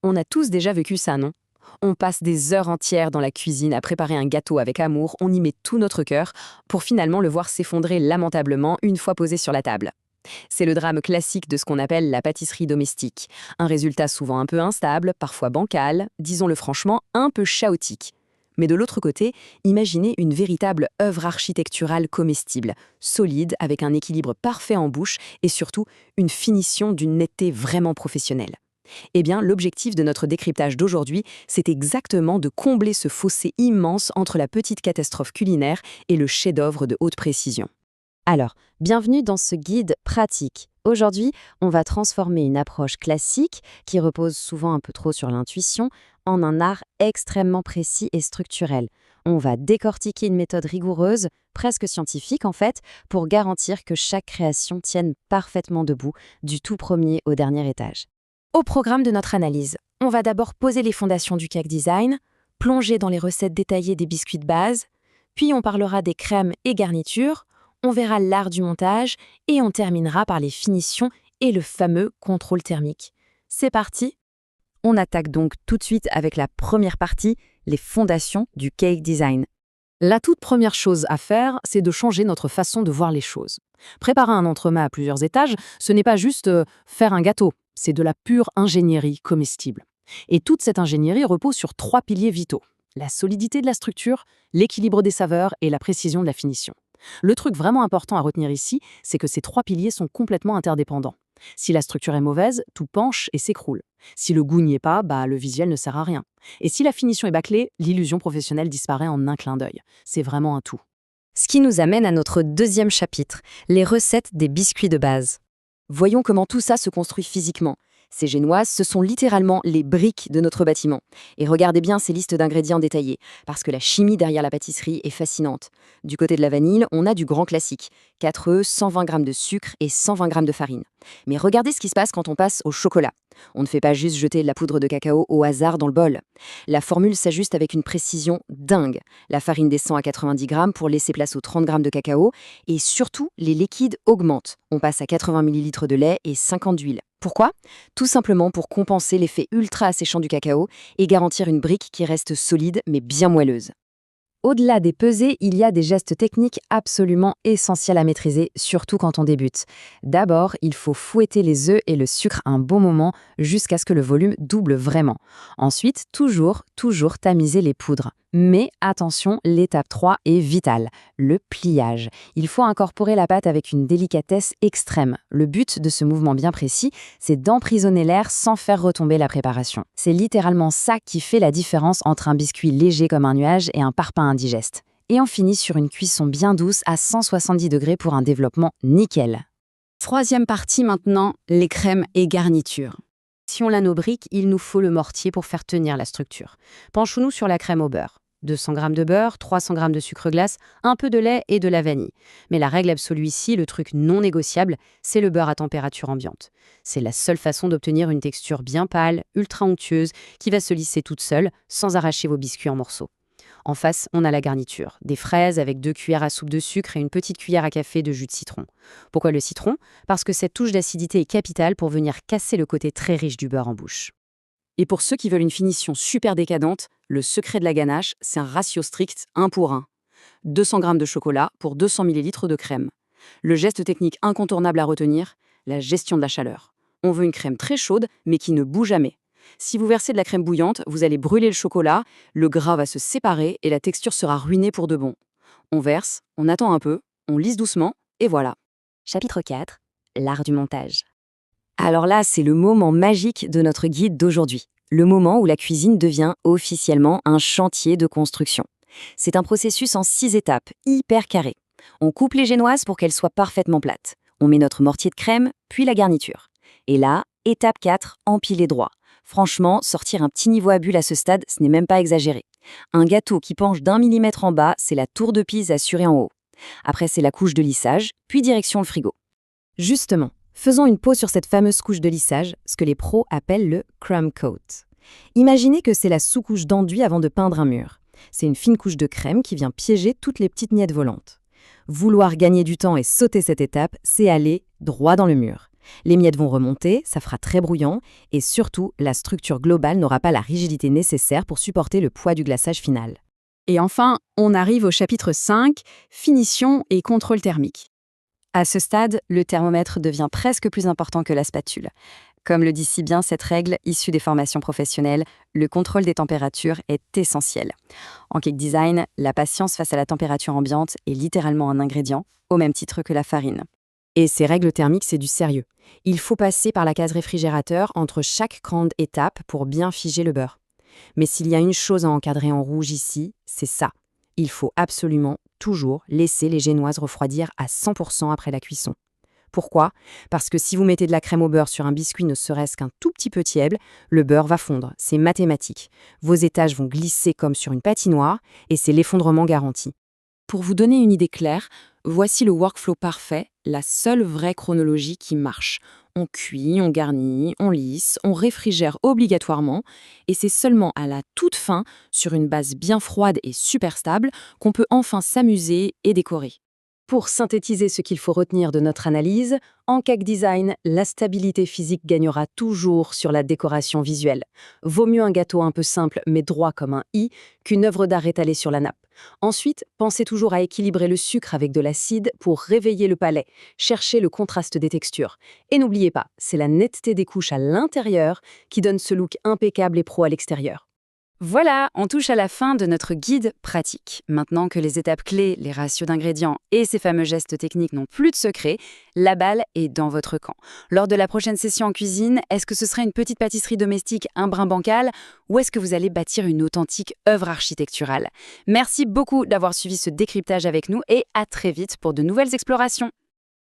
On a tous déjà vécu ça, non? On passe des heures entières dans la cuisine à préparer un gâteau avec amour, on y met tout notre cœur, pour finalement le voir s'effondrer lamentablement une fois posé sur la table. C'est le drame classique de ce qu'on appelle la pâtisserie domestique. Un résultat souvent un peu instable, parfois bancal, disons-le franchement, un peu chaotique. Mais de l'autre côté, imaginez une véritable œuvre architecturale comestible, solide, avec un équilibre parfait en bouche et surtout une finition d'une netteté vraiment professionnelle. Eh bien, l'objectif de notre décryptage d'aujourd'hui, c'est exactement de combler ce fossé immense entre la petite catastrophe culinaire et le chef-d'œuvre de haute précision. Alors, bienvenue dans ce guide pratique. Aujourd'hui, on va transformer une approche classique, qui repose souvent un peu trop sur l'intuition, en un art extrêmement précis et structurel. On va décortiquer une méthode rigoureuse, presque scientifique en fait, pour garantir que chaque création tienne parfaitement debout, du tout premier au dernier étage. Au programme de notre analyse, on va d'abord poser les fondations du cake design, plonger dans les recettes détaillées des biscuits de base, puis on parlera des crèmes et garnitures, on verra l'art du montage et on terminera par les finitions et le fameux contrôle thermique. C'est parti! On attaque donc tout de suite avec la première partie, les fondations du cake design. La toute première chose à faire, c'est de changer notre façon de voir les choses. Préparer un entremets à plusieurs étages, ce n'est pas juste faire un gâteau, c'est de la pure ingénierie comestible. Et toute cette ingénierie repose sur 3 piliers vitaux: la solidité de la structure, l'équilibre des saveurs et la précision de la finition. Le truc vraiment important à retenir ici, c'est que ces 3 piliers sont complètement interdépendants. Si la structure est mauvaise, tout penche et s'écroule. Si le goût n'y est pas, le visuel ne sert à rien. Et si la finition est bâclée, l'illusion professionnelle disparaît en un clin d'œil. C'est vraiment un tout. Ce qui nous amène à notre deuxième chapitre, les recettes des biscuits de base. Voyons comment tout ça se construit physiquement. Ces génoises, ce sont littéralement les briques de notre bâtiment. Et regardez bien ces listes d'ingrédients détaillées, parce que la chimie derrière la pâtisserie est fascinante. Du côté de la vanille, on a du grand classique. 4 œufs, 120 g de sucre et 120 g de farine. Mais regardez ce qui se passe quand on passe au chocolat. On ne fait pas juste jeter de la poudre de cacao au hasard dans le bol. La formule s'ajuste avec une précision dingue. La farine descend à 90 g pour laisser place aux 30 g de cacao. Et surtout, les liquides augmentent. On passe à 80 ml de lait et 50 d'huile. Pourquoi? Tout simplement pour compenser l'effet ultra asséchant du cacao et garantir une brique qui reste solide mais bien moelleuse. Au-delà des pesées, il y a des gestes techniques absolument essentiels à maîtriser, surtout quand on débute. D'abord, il faut fouetter les œufs et le sucre un bon moment jusqu'à ce que le volume double vraiment. Ensuite, toujours tamiser les poudres. Mais attention, l'étape 3 est vitale, le pliage. Il faut incorporer la pâte avec une délicatesse extrême. Le but de ce mouvement bien précis, c'est d'emprisonner l'air sans faire retomber la préparation. C'est littéralement ça qui fait la différence entre un biscuit léger comme un nuage et un parpaing indigeste. Et on finit sur une cuisson bien douce à 170 degrés pour un développement nickel. Troisième partie maintenant, les crèmes et garnitures. Si on l'a nos briques, il nous faut le mortier pour faire tenir la structure. Penchons-nous sur la crème au beurre. 200 g de beurre, 300 g de sucre glace, un peu de lait et de la vanille. Mais la règle absolue ici, le truc non négociable, c'est le beurre à température ambiante. C'est la seule façon d'obtenir une texture bien pâle, ultra onctueuse, qui va se lisser toute seule, sans arracher vos biscuits en morceaux. En face, on a la garniture. Des fraises avec 2 cuillères à soupe de sucre et une petite cuillère à café de jus de citron. Pourquoi le citron? Parce que cette touche d'acidité est capitale pour venir casser le côté très riche du beurre en bouche. Et pour ceux qui veulent une finition super décadente, le secret de la ganache, c'est un ratio strict 1 pour 1. 200 g de chocolat pour 200 ml de crème. Le geste technique incontournable à retenir, la gestion de la chaleur. On veut une crème très chaude, mais qui ne bout jamais. Si vous versez de la crème bouillante, vous allez brûler le chocolat, le gras va se séparer et la texture sera ruinée pour de bon. On verse, on attend un peu, on lisse doucement, et voilà. Chapitre 4, l'art du montage. Alors là, c'est le moment magique de notre guide d'aujourd'hui. Le moment où la cuisine devient officiellement un chantier de construction. C'est un processus en 6 étapes, hyper carré. On coupe les génoises pour qu'elles soient parfaitement plates. On met notre mortier de crème, puis la garniture. Et là, étape 4, empiler droit. Franchement, sortir un petit niveau à bulles à ce stade, ce n'est même pas exagéré. Un gâteau qui penche d'1 millimètre en bas, c'est la tour de Pise assurée en haut. Après, c'est la couche de lissage, puis direction le frigo. Justement, faisons une pause sur cette fameuse couche de lissage, ce que les pros appellent le crumb coat. Imaginez que c'est la sous-couche d'enduit avant de peindre un mur. C'est une fine couche de crème qui vient piéger toutes les petites miettes volantes. Vouloir gagner du temps et sauter cette étape, c'est aller droit dans le mur. Les miettes vont remonter, ça fera très brouillant, et surtout, la structure globale n'aura pas la rigidité nécessaire pour supporter le poids du glaçage final. Et enfin, on arrive au chapitre 5, finition et contrôle thermique. À ce stade, le thermomètre devient presque plus important que la spatule. Comme le dit si bien cette règle issue des formations professionnelles, le contrôle des températures est essentiel. En cake design, la patience face à la température ambiante est littéralement un ingrédient, au même titre que la farine. Et ces règles thermiques, c'est du sérieux. Il faut passer par la case réfrigérateur entre chaque grande étape pour bien figer le beurre. Mais s'il y a une chose à encadrer en rouge ici, c'est ça. Il faut absolument, toujours, laisser les génoises refroidir à 100% après la cuisson. Pourquoi ? Parce que si vous mettez de la crème au beurre sur un biscuit ne serait-ce qu'un tout petit peu tiède, le beurre va fondre, c'est mathématique. Vos étages vont glisser comme sur une patinoire et c'est l'effondrement garanti. Pour vous donner une idée claire, voici le workflow parfait, la seule vraie chronologie qui marche. On cuit, on garnit, on lisse, on réfrigère obligatoirement, et c'est seulement à la toute fin, sur une base bien froide et super stable, qu'on peut enfin s'amuser et décorer. Pour synthétiser ce qu'il faut retenir de notre analyse, en cake design, la stabilité physique gagnera toujours sur la décoration visuelle. Vaut mieux un gâteau un peu simple mais droit comme un i qu'une œuvre d'art étalée sur la nappe. Ensuite, pensez toujours à équilibrer le sucre avec de l'acide pour réveiller le palais. Cherchez le contraste des textures. Et n'oubliez pas, c'est la netteté des couches à l'intérieur qui donne ce look impeccable et pro à l'extérieur. Voilà, on touche à la fin de notre guide pratique. Maintenant que les étapes clés, les ratios d'ingrédients et ces fameux gestes techniques n'ont plus de secret, la balle est dans votre camp. Lors de la prochaine session en cuisine, est-ce que ce sera une petite pâtisserie domestique, un brin bancal, ou est-ce que vous allez bâtir une authentique œuvre architecturale ? Merci beaucoup d'avoir suivi ce décryptage avec nous et à très vite pour de nouvelles explorations.